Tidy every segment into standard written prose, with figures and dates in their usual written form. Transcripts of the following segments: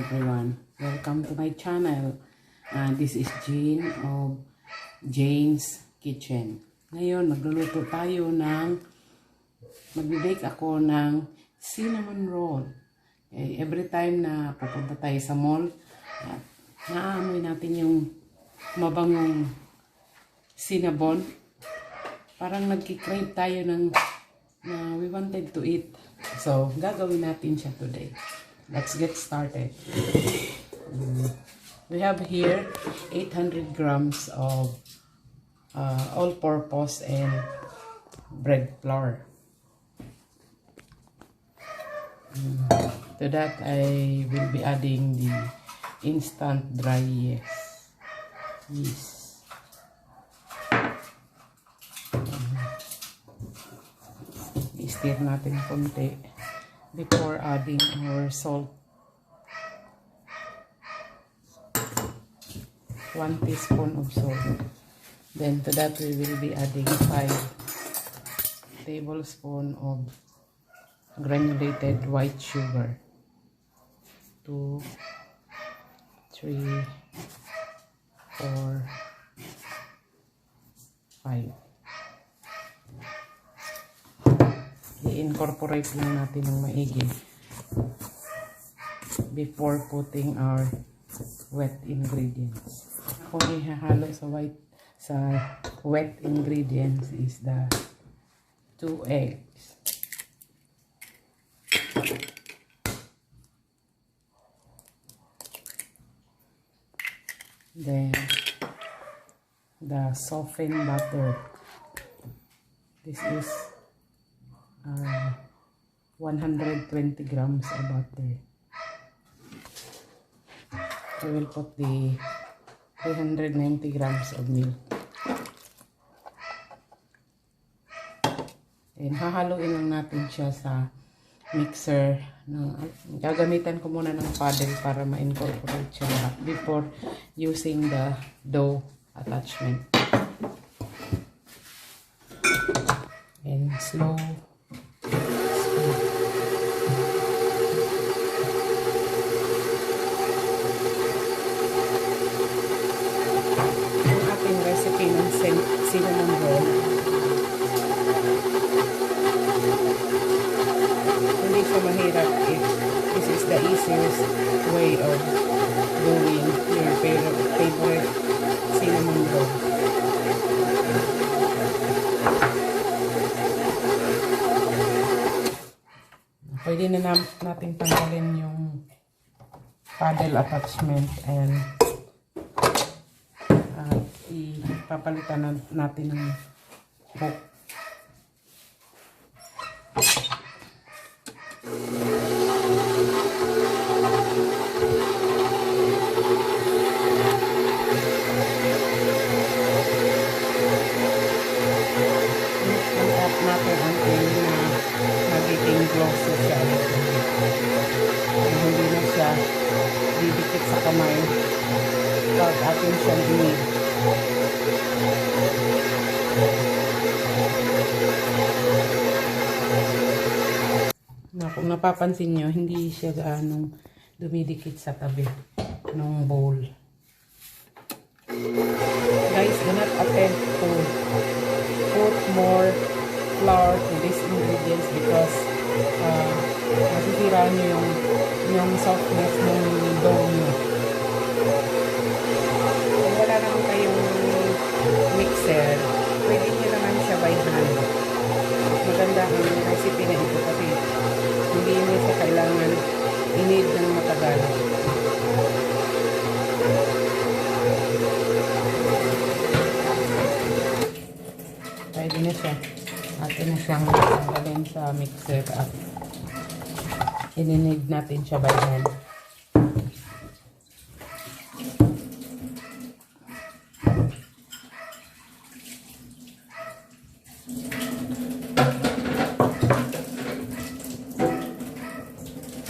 everyone, welcome to my channel. This is Jean of Jane's Kitchen. Ngayon magluluto tayo magbibake ako ng cinnamon roll. Every time na pupunta tayo sa mall, naamoy natin yung mabangong cinnamon. Parang nagki-crave tayo we wanted to eat. So gagawin natin siya today. Let's get started. We have here 800 grams of all-purpose and bread flour. To that, I will be adding the instant dry yeast. I-stir natin konti before adding our salt. 1 teaspoon of salt. Then to that we will be adding 5 tablespoons of granulated white sugar. 2, 3, 4, 5. I-incorporate lang natin ng maigi before putting our wet ingredients. Kung ihahalo sa wet ingredients is the 2 eggs. Then the softened butter. This is 120 grams of butter. I will put the 390 grams of milk. And hahaluin lang natin siya sa mixer. Gagamitan ko muna ng paddle para ma-incorporate siya before using the dough attachment. And slow. Cinnamon roll. Hindi siya mahirap. This is the easiest way of doing your favorite cinnamon roll. Pwede na natin tanggalin yung paddle attachment and papalitan natin ng hook. Natin until magiging glossy siya. Hindi na siya didikit sa kamay. Pag atin siya dinid. Kung napapansin nyo, hindi siya gaanong dumidikit sa tabi ng bowl. Guys, do not attempt to put more flour to these ingredients because masisira nyo yung softness ng dough nyo. Kung wala naman kayong mixer, pwede nyo naman siya by hand. Maganda ang recipe na ito kasi hindi nyo siya kailangan i-knead ng matagal. Pwede na siya. Atin na siyang tanggalin sa mixer at i-knead natin siya by hand.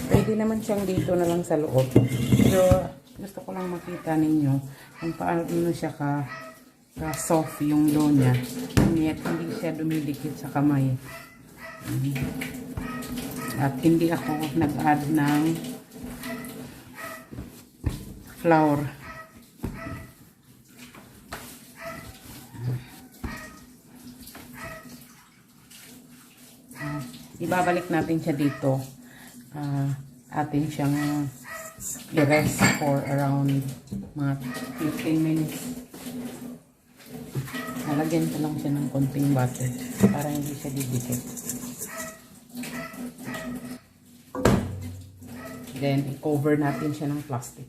Pwede naman siyang dito na lang sa loob. Pero gusto ko lang makita ninyo kung paano siya ka-soft yung dough niya. Yet hindi siya dumidikit sa kamay. At hindi ako nag-add ng flour. Ibabalik natin siya dito. Atin siyang i-rest for around mga 15 minutes. Nalagyan ko lang siya ng konting butter para hindi siya didikit. Then, i-cover natin siya ng plastic.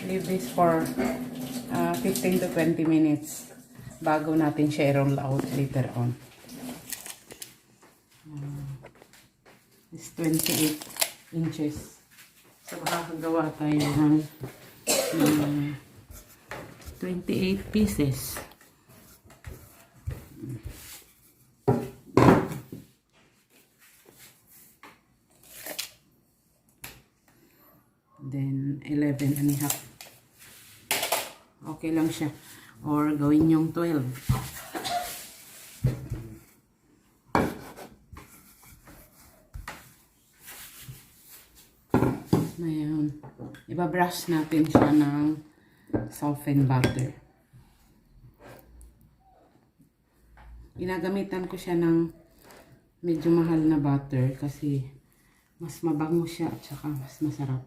Leave this for 15 to 20 minutes bago natin siya i-roll out later on. It's 28 inches. So, makakagawa tayo ng 28 pieces. Then, 11 and a half. Okay lang siya. Or, gawin yung 12. Ngayon, ibabrush natin siya ng softened butter. Ginagamitan ko siya ng medyo mahal na butter kasi mas mabango siya at saka mas masarap.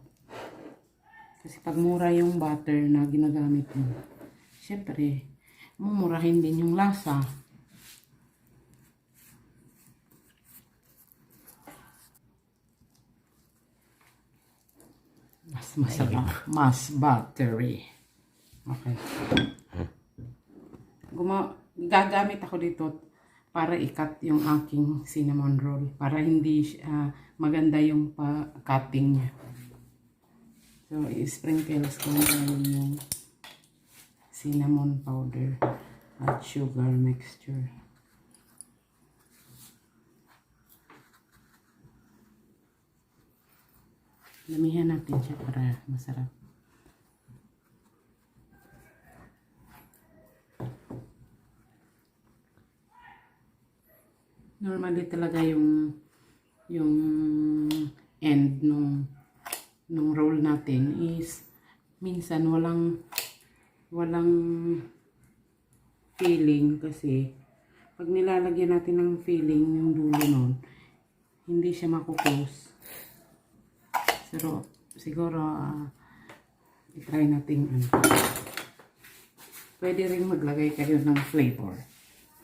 Kasi pag mura yung butter na ginagamit mo, syempre, mumurahin din yung lasa. Mas masarap. Mas buttery. Okay. Gagamit ako dito para i-cut yung aking cinnamon roll. Para hindi maganda yung cutting niya. So, i-sprinkles ko ngayon yung cinnamon powder at sugar mixture. Damihan natin siya para masarap. Normally talaga yung end nung roll natin is minsan walang filling kasi pag nilalagyan natin ng filling yung dulo nun, hindi siya makukus. Pero siguro i-try natin pwede rin maglagay kayo ng flavor.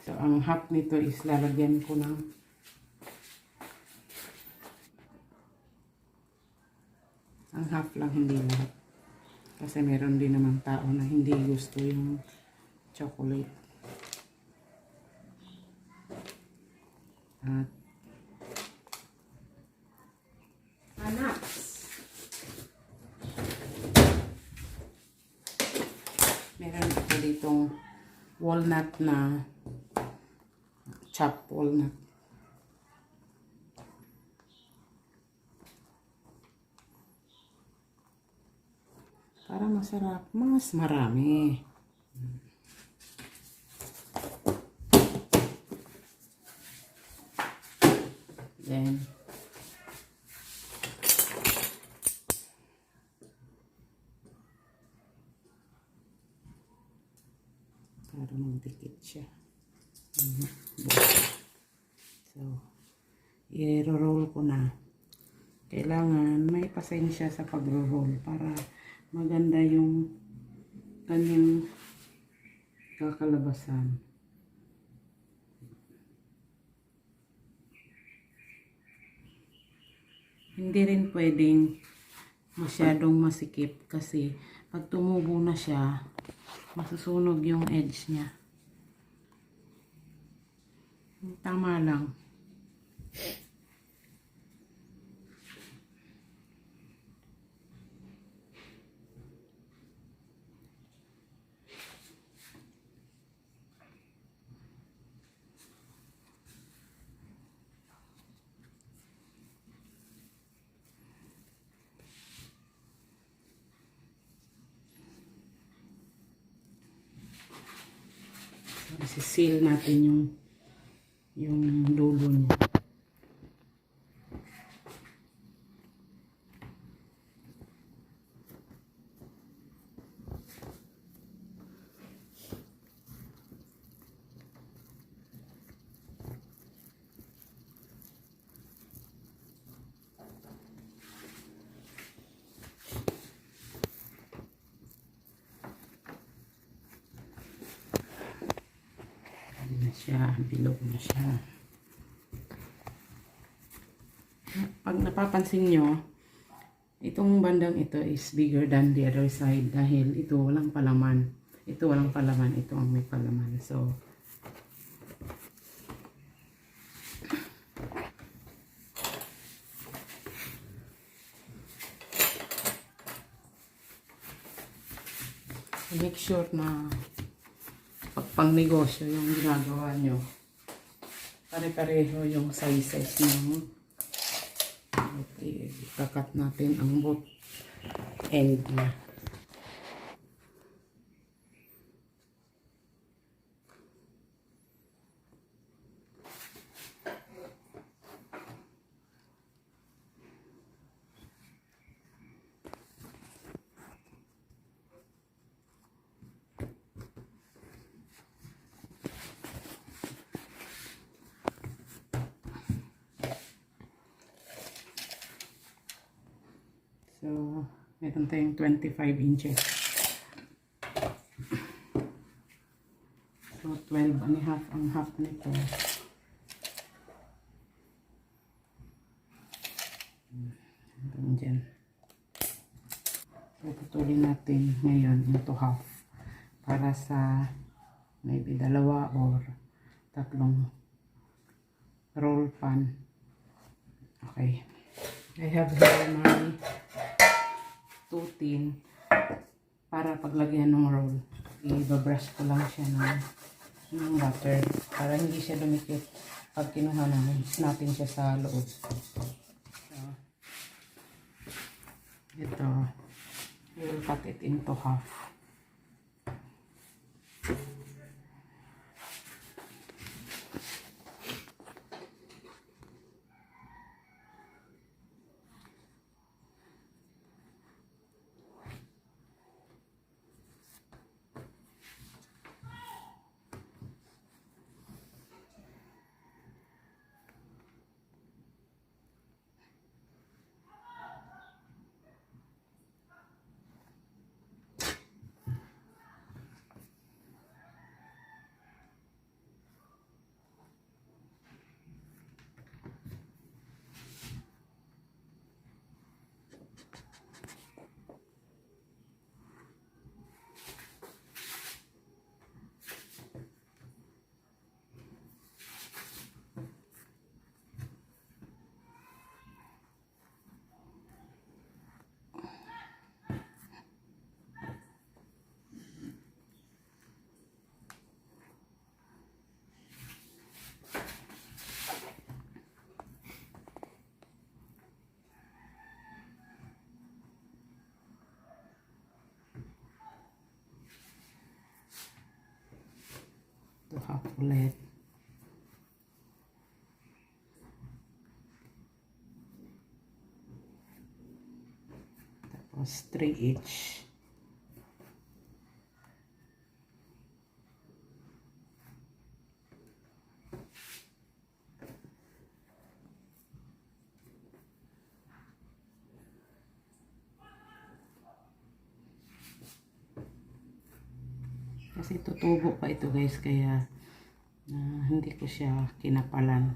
So ang half nito is lalagyan ko ng ang half lang, hindi lahat. Kasi meron din naman tao na hindi gusto yung chocolate. At meron ako ditong walnut na chopped walnut. Para masarap, mas marami. Then, para magdikit siya. So, i-roll ko na. Kailangan may pasensya sa pag-roll para maganda yung kanyang kakalabasan. Hindi rin pwedeng masyadong masikip kasi pag tumubo na siya, masusunog yung edge niya. Tama lang. Isi-seal natin yung dulo niya. Bilog na siya. Pag napapansin nyo, itong bandang ito is bigger than the other side dahil ito walang palaman. Ito walang palaman, ito ang may palaman. So, make sure na pag negosyo yung ginagawa nyo, pare-pareho yung sizes ng okay, kakat natin ang both end na. So, meron tayong 25 inches. So, 12 and a half ang half nito. Hanggang dyan. So, putulin natin ngayon into half para sa maybe dalawa or tatlong roll pan. Okay. I have here my 2 tin para paglagyan ng roll. I-brush ko lang siya ng butter para hindi siya dumikit pag kinuha natin siya sa loob. So, ito, we'll cut it into half. Ito half ulit. Tapos 3 each. Kasi tutubo pa ito guys, kaya hindi ko siya kinapalan.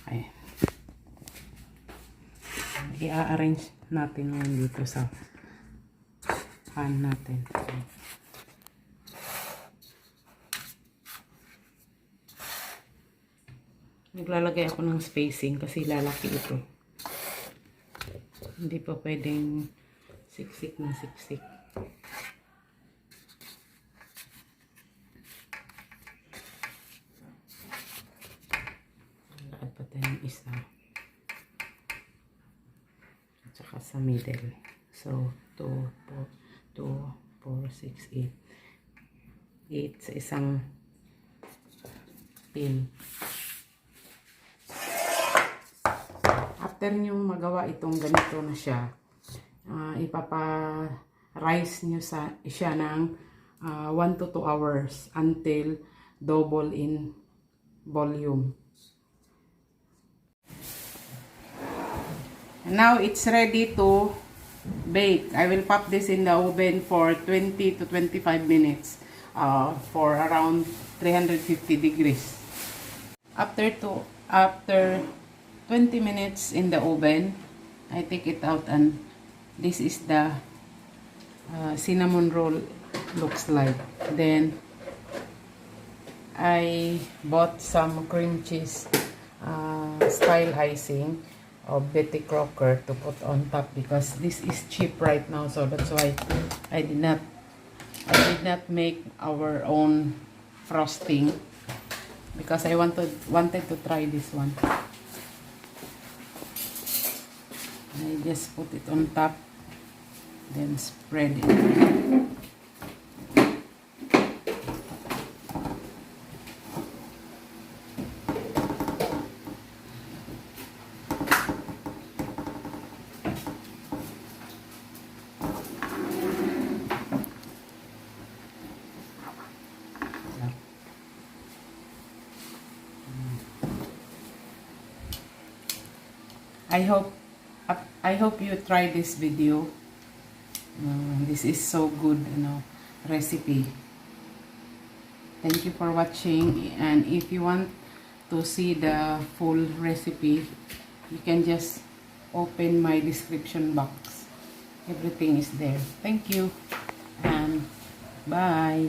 Okay. I-arrange natin ngayon dito sa pan natin. Naglalagay ako ng spacing kasi lalaki ito. Hindi pa pwedeng siksik na siksik. Lahat pa tayong isa. At saka sa middle. So, 2, 4, 6, 8. 8 sa isang tin. After nyo magawa itong ganito na siya, ipapa-rice nyo siya ng 1 to 2 hours until double in volume. Now it's ready to bake. I will pop this in the oven for 20 to 25 minutes for around 350 degrees. After 20 minutes in the oven, I take it out, and this is the cinnamon roll looks like. Then I bought some cream cheese style icing of Betty Crocker to put on top, because this is cheap right now, so that's why I did not make our own frosting, because I wanted to try this one. I just put it on top, then spread it. I hope you try this video. This is so good, recipe. Thank you for watching, and if you want to see the full recipe, you can just open my description box. Everything is there. Thank you, and bye.